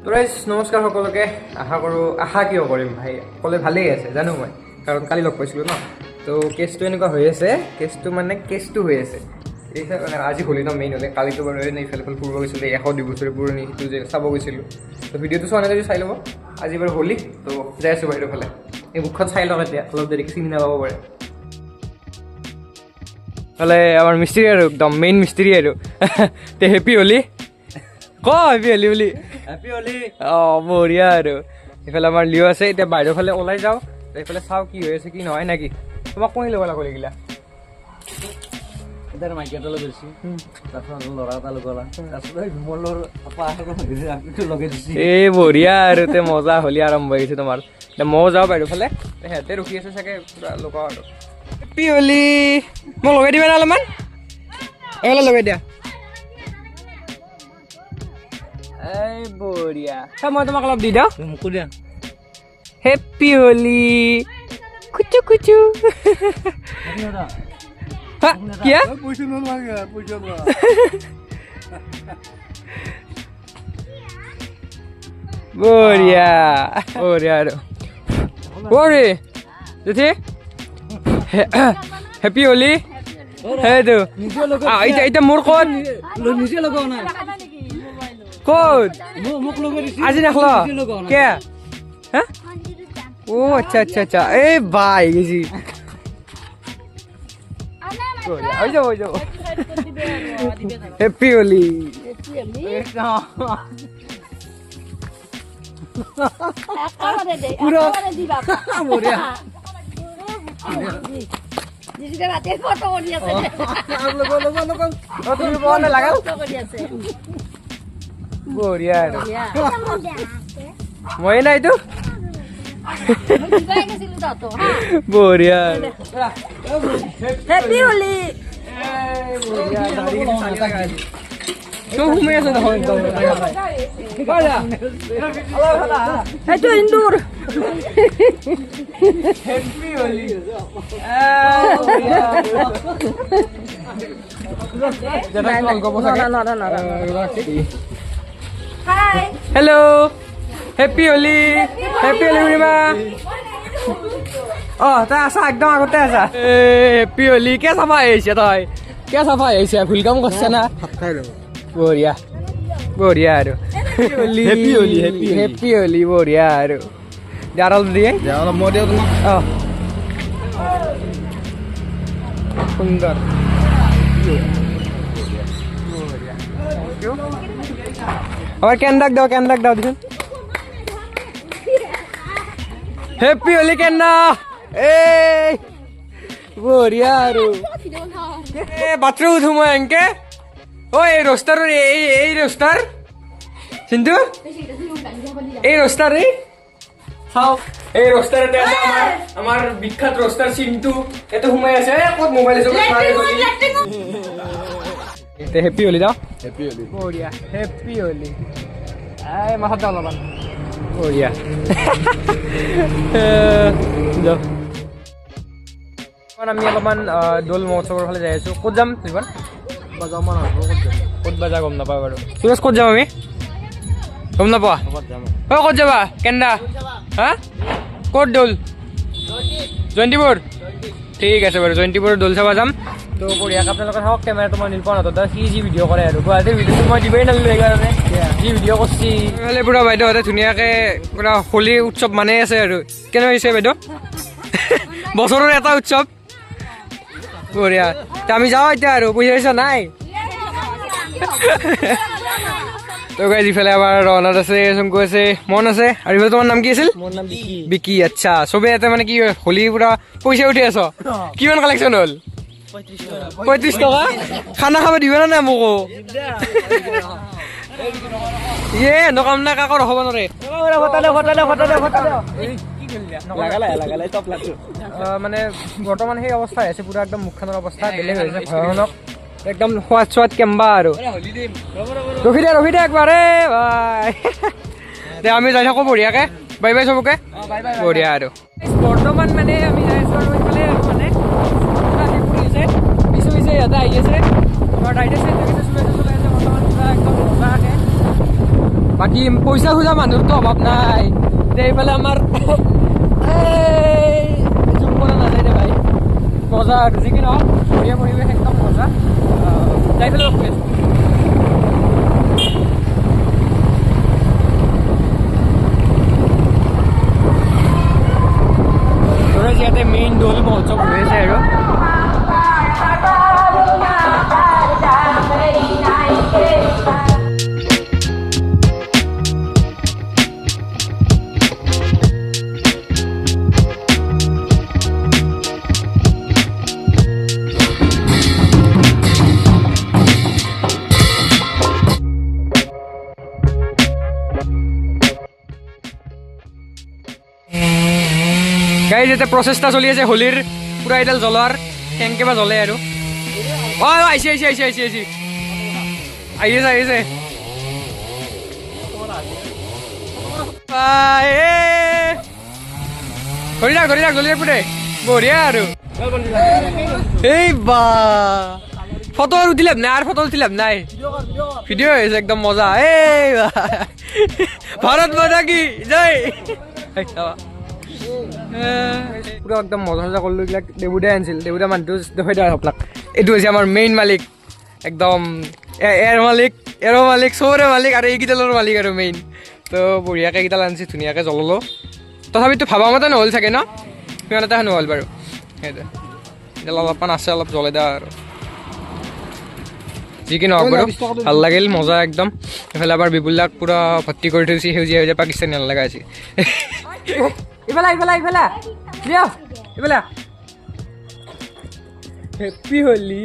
তো গাইজ নমস্কাৰ সকলোকে আশা কিয় কৰিম ভাই সকলোৱে ভালেই আছে জানো মই কাৰণ কালি লগ পাইছিলোঁ ন তো কেছটো এনেকুৱা হৈ আছে কেছটো হৈ আছে এই মানে আজি হোলী ন মেইন হ'লে কালিতো বাৰু এনেই ইফালে ফুৰিব গৈছিলোঁ 102 বছৰে পুৰণি সেইটো যে চাব গৈছিলোঁ তো ভিডিঅ'টো চোৱা নাই যদি চাই ল'ব আজি বাৰু হোলী তো যাই আছোঁ বাহিৰৰ ফালে এই মুখখন চাই লওক এতিয়া অলপ দেৰিকৈ চিনি নাপাব পাৰে হ'লে আমাৰ মিস্ত্ৰী আৰু একদম মেইন মিস্ত্ৰী আৰু তে হেপী হোলী হেপী হোলী বুলি হেপী হোলী অঁ বঢ়িয়া আৰু এইফালে আমাৰ লিঅ' আছে এতিয়া বাহিৰৰ ফালে ওলাই যাওঁ এইফালে চাওঁ কি হৈ আছে কি নহয় নেকি তোমাক কৈ ল'ব লাগে গ'লা এতিয়া মাইকী এটা লৈ গৈছি তাৰপিছত ল'ৰা এটা লগলা তাৰপিছত বিমলৰ আপা লগাই দিছি এই বঢ়িয়া আৰু তে মজা হোলী আৰম্ভ হৈ গৈছে তোমাৰ এতিয়া ময়ো যাওঁ বাহিৰৰ ফালে সিহঁতে ৰখি আছে চাগে পুৰা লগাওঁ আৰু হেপী হোলী মোক লগাই দিবা না অলপমান এইফালে লগাই দিয়া এই বঢ়িয়া মই তোমাক অলপ দি দিওঁ মোকো দিয়া হেপী হোলী কুচু কুচু কিয়া বঢ়িয়া বঢ়িয়া আৰু বঢ়ি জেঠি হেপী হোলী সেইটো এতিয়া মোৰ ক'ত নিজে লগাও নাই ক'ত মোক লগাই দিছি আজি নাখল কে হা ও আচ্ছা আচ্ছা আচ্ছা এই বাই গেছি হৈ যাব হেপী হোলী বঢ়িয়া মই নাই এইটো বঢ়িয়া হেপী হোলী সোমাই আছে সেইটো ইন্দুৰ happy Holi hello' happy Holi happy Holi শুনিবা অঁ তই আছা একদম আগতে আছা হেপী হোলী কে চাফা আহিছে তই কে চাফা আহিছে ভুল কাম কৰিছে না বঢ়িয়া বঢ়িয়া আৰু হেপী হোলী হেপী হোলী বঢ়িয়া আৰু জাৰল দিয়ে অলপ মই দিওঁ তোমাক অঁ সুন্দৰ আবাৰ কেন্দাক দাও দেখুন হেপী হোলী কেন্না এই বঢ়িয়া আৰু বাথৰুম উঠো মই এনেকে ঐ এই ৰস্তাৰ এই ৰস্তাৰ চিন্তু এই ৰস্তাৰ এই চাও এই ৰস্তাৰ এটা আছে আমাৰ বিখ্যাত ৰস্তাৰ চিন্তু এতে সোমাই আছে ক'ত মোবাইল আছে হেপী হোলী দাও হেপী হোলী বঢ়িয়া হেপী হোলী এই মাথাত দাও অলপমান বঢ়িয়া আমি অলপমান দৌল মহোৎসৱৰ ফালে যাই আছোঁ ক'ত যাম এইবাৰ ক'ত বা যা গম নাপাওঁ বাৰু সুৰেশ ক'ত যাম আমি গম নাপোৱা ক'ত যাবা কেন্দা হা ক'ত দৌল জয়ন্তীপুৰ ঠিক আছে বাৰু জয়ন্তীপুৰৰ দৌল চাব যাম তো বঢ়িয়াকৈ আপোনালোকে চাওক কেমেৰাটো মই নীলপৱন হাতত সি যি ভিডিঅ' কৰে আৰু গুৱাহাটীৰ ভিডিঅ'টো মই দিবই নালাগে সেইকাৰণে যি ভিডিঅ' কৰিছে এইফালে পুৰা বাইদেউহঁতে ধুনীয়াকৈ পুৰা হোলী উৎসৱ মানি আছে আৰু কেনে হৈছে বাইদেউ বছৰৰ এটা উৎসৱ বঢ়িয়া আমি যাওঁ এতিয়া আৰু পইচা চইচা নাই তো গাইজ ইফালে আমাৰ ৰণাত আছে শংকু আছে মন আছে আৰু ইফালে তোমাৰ নাম কি আছিল বিকি আচ্ছা চবে ইয়াতে মানে কি হোলী পুৰা পইচা উঠি আছ কিমান কালেকশ্যন হ'ল 35 টকা খানা খাব দিব না নাই মোকো ইয়ে নকাম না কাকো ৰখাব নোৱাৰে মানে বৰ্তমান সেই অৱস্থা আছে পুৰা একদম মুখখনৰ অৱস্থা বেলেগ হৈছে ভয়ানক একদম সোৱাদ কেম্বা আৰু ৰখি দে একবাৰে ভাই আমি যাই থাকোঁ বঢ়িয়াকৈ বাই বাই চবকে বঢ়িয়া আৰু বৰ্তমান মানে আমি যাই আছোঁ আৰু এইফালে মানে পিছে ইয়াতে আহি আছে আমাৰ ৰাইডে চাইড লাগিছে চলাই আছে বৰ্তমান পুৰা একদম মজা আহে বাকী পইচা খোজা মানুহৰতো অভাৱ নাই যে এইফালে আমাৰ জুম কৰা নাযায় দে ভাই মজা আৰু যি কি নহওক বঢ়িয়া পৰিৱেশ একদম মজা যাই পেলাই লগ পাইছোঁ ইয়াতে মেইন দৌল মহোৎসৱ হৈ আছে আৰু গাইজ এতিয়া প্ৰচেষ্টা চলি আছে হোলীৰ পুৰা এডাল জ্বলোৱাৰ কেনেকৈ বা জ্বলে আৰু আহিছে আহিছে আহিছে আহিছে আহিছে আহিছে আহিছে ধৰি থাক জ্বলি থাক পুৰে বঢ়িয়া আৰু এই বা ফটো আৰু উঠি লাভ নাই আৰু ফটো উঠি লাভ নাই ভিডিঅ' হৈছে একদম মজা এই ভাৰত মাতা কি জয় পুৰা একদম মজা চজা কৰিলোঁ এইবিলাক দেবুদাই আনিছিল দেবুদা মানুহটো দেখুৱাই দিয়া আপোনাক এইটো হৈছে আমাৰ মেইন মালিক একদম এৰ মালিক চবৰে মালিক আৰু এইকেইডালৰ মালিক আৰু মেইন তো বঢ়িয়াকৈ এইকেইডাল আনিছে ধুনীয়াকৈ জ্বলালোঁ তথাপিতো ভাবা মতে নহ'ল চাগে ন সিমান এটা নহ'ল বাৰু সেইটো এইডাল অলপমান আছে অলপ জ্বলাই দিয়া আৰু যি কি নহওক বাৰু ভাল লাগিল মজা একদম এইফালে আমাৰ বিপুলদাক পুৰা ভৰ্তি কৰি থৈছে সেউজীয়া সেউজীয়া পাকিস্তানী নালাগা আছে ইফালে happy Holi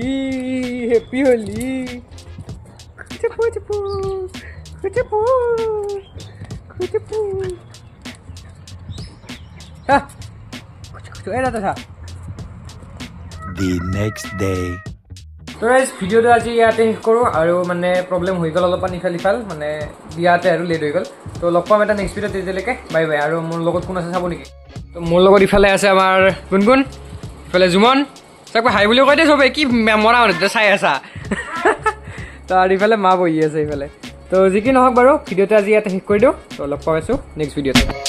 The next day. তো গাইজ ভিডিঅ'টো আজি ইয়াতে শেষ কৰোঁ আৰু মানে প্ৰব্লেম হৈ গ'ল অলপমান ইফাল মানে বিয়াতে আৰু লেট হৈ গ'ল তো লগ পাম এটা নেক্সট ভিডিঅ'ত তেতিয়ালৈকে বাই বাই আৰু মোৰ লগত কোন আছে চাব নেকি তো মোৰ লগত ইফালে আছে আমাৰ গুণগুণ ইফালে জুমন চাক হাই বুলি কৈ দে চবেই কি মৰা মানুহ চাই আছা তো আৰু ইফালে মা বহি আছে ইফালে তো যি কি নহওক বাৰু ভিডিঅ'টো আজি ইয়াতে শেষ কৰি দিওঁ তো লগ পাই আছোঁ নেক্সট ভিডিঅ'ত